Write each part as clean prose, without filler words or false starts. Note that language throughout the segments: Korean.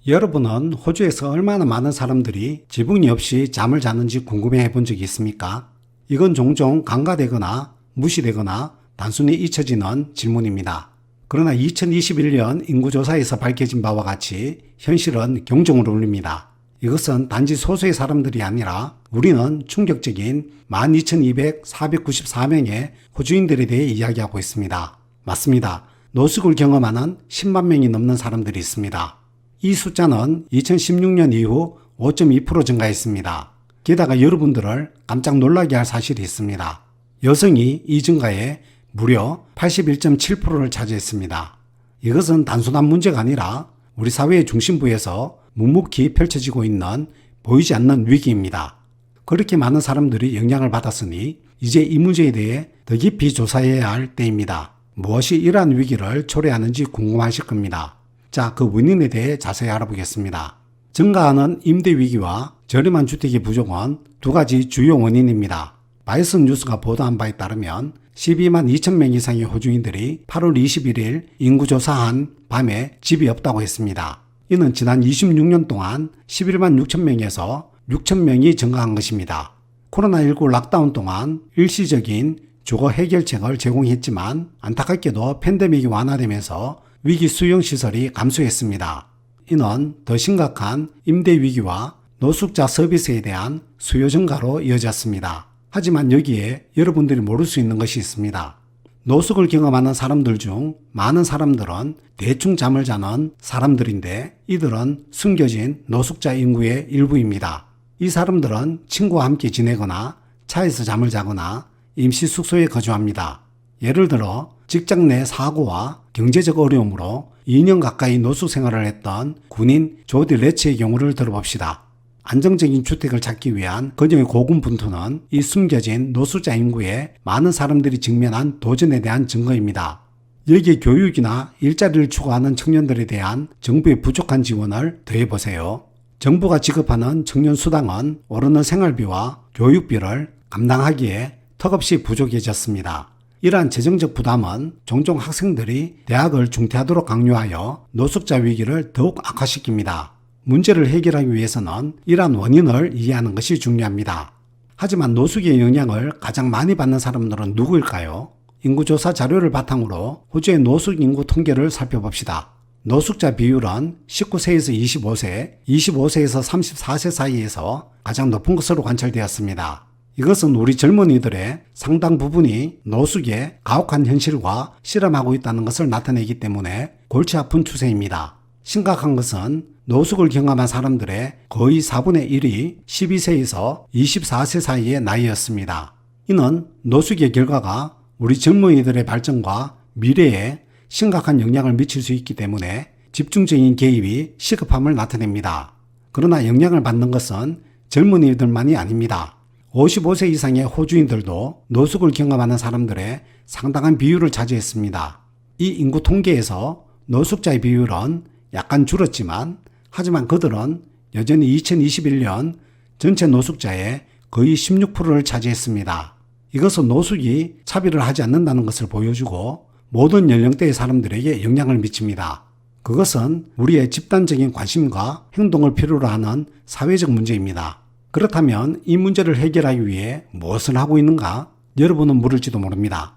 여러분은 호주에서 얼마나 많은 사람들이 지붕이 없이 잠을 자는지 궁금해 본 적이 있습니까? 이건 종종 간과되거나 무시되거나 단순히 잊혀지는 질문입니다. 그러나 2021년 인구조사에서 밝혀진 바와 같이 현실은 경종을 울립니다. 이것은 단지 소수의 사람들이 아니라 우리는 충격적인 12,494명의 호주인들에 대해 이야기하고 있습니다. 맞습니다. 노숙을 경험하는 10만 명이 넘는 사람들이 있습니다. 이 숫자는 2016년 이후 5.2% 증가했습니다. 게다가 여러분들을 깜짝 놀라게 할 사실이 있습니다. 여성이 이 증가에 무려 81.7%를 차지했습니다. 이것은 단순한 문제가 아니라 우리 사회의 중심부에서 묵묵히 펼쳐지고 있는 보이지 않는 위기입니다. 그렇게 많은 사람들이 영향을 받았으니 이제 이 문제에 대해 더 깊이 조사해야 할 때입니다. 무엇이 이러한 위기를 초래하는지 궁금하실 겁니다. 자, 그 원인에 대해 자세히 알아보겠습니다. 증가하는 임대 위기와 저렴한 주택의 부족은 두 가지 주요 원인입니다. 바이슨 뉴스가 보도한 바에 따르면 12만 2천 명 이상의 호주인들이 8월 21일 인구조사한 밤에 집이 없다고 했습니다. 이는 지난 26년 동안 11만 6천 명에서 6천 명이 증가한 것입니다. 코로나19 락다운 동안 일시적인 주거 해결책을 제공했지만 안타깝게도 팬데믹이 완화되면서 위기 수용 시설이 감소했습니다. 이는 더 심각한 임대 위기와 노숙자 서비스에 대한 수요 증가로 이어졌습니다. 하지만 여기에 여러분들이 모를 수 있는 것이 있습니다. 노숙을 경험하는 사람들 중 많은 사람들은 대충 잠을 자는 사람들인데 이들은 숨겨진 노숙자 인구의 일부입니다. 이 사람들은 친구와 함께 지내거나 차에서 잠을 자거나 임시 숙소에 거주합니다. 예를 들어 직장 내 사고와 경제적 어려움으로 2년 가까이 노숙 생활을 했던 군인 조디 레치의 경우를 들어봅시다. 안정적인 주택을 찾기 위한 그녀의 고군분투는 이 숨겨진 노숙자 인구에 많은 사람들이 직면한 도전에 대한 증거입니다. 여기에 교육이나 일자리를 추구하는 청년들에 대한 정부의 부족한 지원을 더해보세요. 정부가 지급하는 청년 수당은 오르는 생활비와 교육비를 감당하기에 턱없이 부족해졌습니다. 이러한 재정적 부담은 종종 학생들이 대학을 중퇴하도록 강요하여 노숙자 위기를 더욱 악화시킵니다. 문제를 해결하기 위해서는 이러한 원인을 이해하는 것이 중요합니다. 하지만 노숙의 영향을 가장 많이 받는 사람들은 누구일까요? 인구조사 자료를 바탕으로 호주의 노숙 인구 통계를 살펴봅시다. 노숙자 비율은 19세에서 25세, 25세에서 34세 사이에서 가장 높은 것으로 관찰되었습니다. 이것은 우리 젊은이들의 상당 부분이 노숙의 가혹한 현실과 실험하고 있다는 것을 나타내기 때문에 골치 아픈 추세입니다. 심각한 것은 노숙을 경험한 사람들의 거의 4분의 1이 12세에서 24세 사이의 나이였습니다. 이는 노숙의 결과가 우리 젊은이들의 발전과 미래에 심각한 영향을 미칠 수 있기 때문에 집중적인 개입이 시급함을 나타냅니다. 그러나 영향을 받는 것은 젊은이들만이 아닙니다. 55세 이상의 호주인들도 노숙을 경험하는 사람들의 상당한 비율을 차지했습니다. 이 인구 통계에서 노숙자의 비율은 약간 줄었지만 하지만 그들은 여전히 2021년 전체 노숙자의 거의 16%를 차지했습니다. 이것은 노숙이 차별을 하지 않는다는 것을 보여주고 모든 연령대의 사람들에게 영향을 미칩니다. 그것은 우리의 집단적인 관심과 행동을 필요로 하는 사회적 문제입니다. 그렇다면 이 문제를 해결하기 위해 무엇을 하고 있는가? 여러분은 물을지도 모릅니다.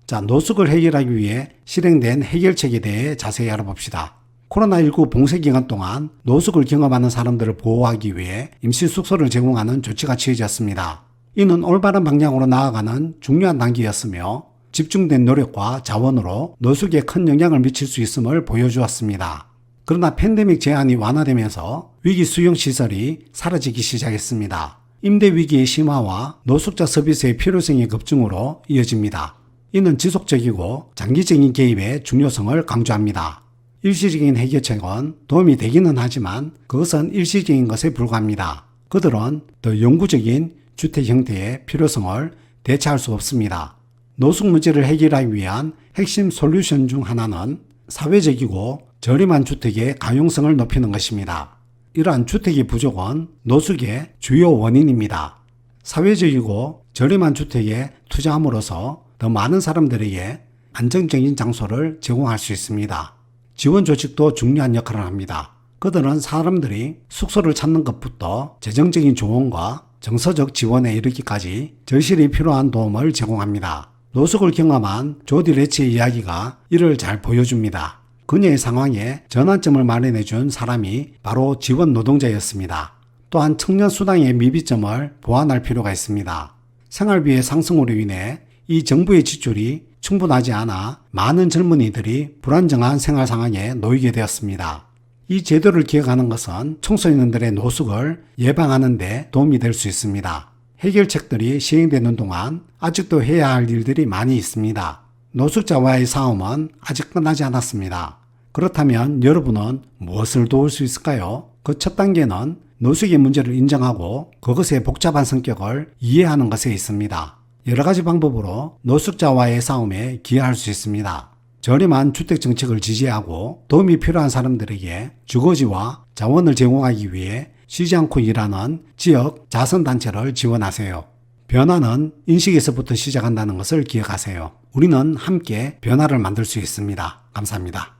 자, 노숙을 해결하기 위해 실행된 해결책에 대해 자세히 알아봅시다. 코로나19 봉쇄 기간 동안 노숙을 경험하는 사람들을 보호하기 위해 임시 숙소를 제공하는 조치가 취해졌습니다. 이는 올바른 방향으로 나아가는 중요한 단계였으며 집중된 노력과 자원으로 노숙에 큰 영향을 미칠 수 있음을 보여주었습니다. 그러나 팬데믹 제한이 완화되면서 위기 수용 시설이 사라지기 시작했습니다. 임대 위기의 심화와 노숙자 서비스의 필요성의 급증으로 이어집니다. 이는 지속적이고 장기적인 개입의 중요성을 강조합니다. 일시적인 해결책은 도움이 되기는 하지만 그것은 일시적인 것에 불과합니다. 그들은 더 영구적인 주택 형태의 필요성을 대체할 수 없습니다. 노숙 문제를 해결하기 위한 핵심 솔루션 중 하나는 사회적이고 저렴한 주택의 가용성을 높이는 것입니다. 이러한 주택의 부족은 노숙의 주요 원인입니다. 사회적이고 저렴한 주택에 투자함으로써 더 많은 사람들에게 안정적인 장소를 제공할 수 있습니다. 지원 조직도 중요한 역할을 합니다. 그들은 사람들이 숙소를 찾는 것부터 재정적인 조언과 정서적 지원에 이르기까지 절실히 필요한 도움을 제공합니다. 노숙을 경험한 조디 레치의 이야기가 이를 잘 보여줍니다. 그녀의 상황에 전환점을 마련해준 사람이 바로 지원 노동자였습니다. 또한 청년 수당의 미비점을 보완할 필요가 있습니다. 생활비의 상승으로 인해 이 정부의 지출이 충분하지 않아 많은 젊은이들이 불안정한 생활 상황에 놓이게 되었습니다. 이 제도를 기획하는 것은 청소년들의 노숙을 예방하는 데 도움이 될 수 있습니다. 해결책들이 시행되는 동안 아직도 해야 할 일들이 많이 있습니다. 노숙자와의 싸움은 아직 끝나지 않았습니다. 그렇다면 여러분은 무엇을 도울 수 있을까요? 그 첫 단계는 노숙의 문제를 인정하고 그것의 복잡한 성격을 이해하는 것에 있습니다. 여러 가지 방법으로 노숙자와의 싸움에 기여할 수 있습니다. 저렴한 주택 정책을 지지하고 도움이 필요한 사람들에게 주거지와 자원을 제공하기 위해 쉬지 않고 일하는 지역 자선단체를 지원하세요. 변화는 인식에서부터 시작한다는 것을 기억하세요. 우리는 함께 변화를 만들 수 있습니다. 감사합니다.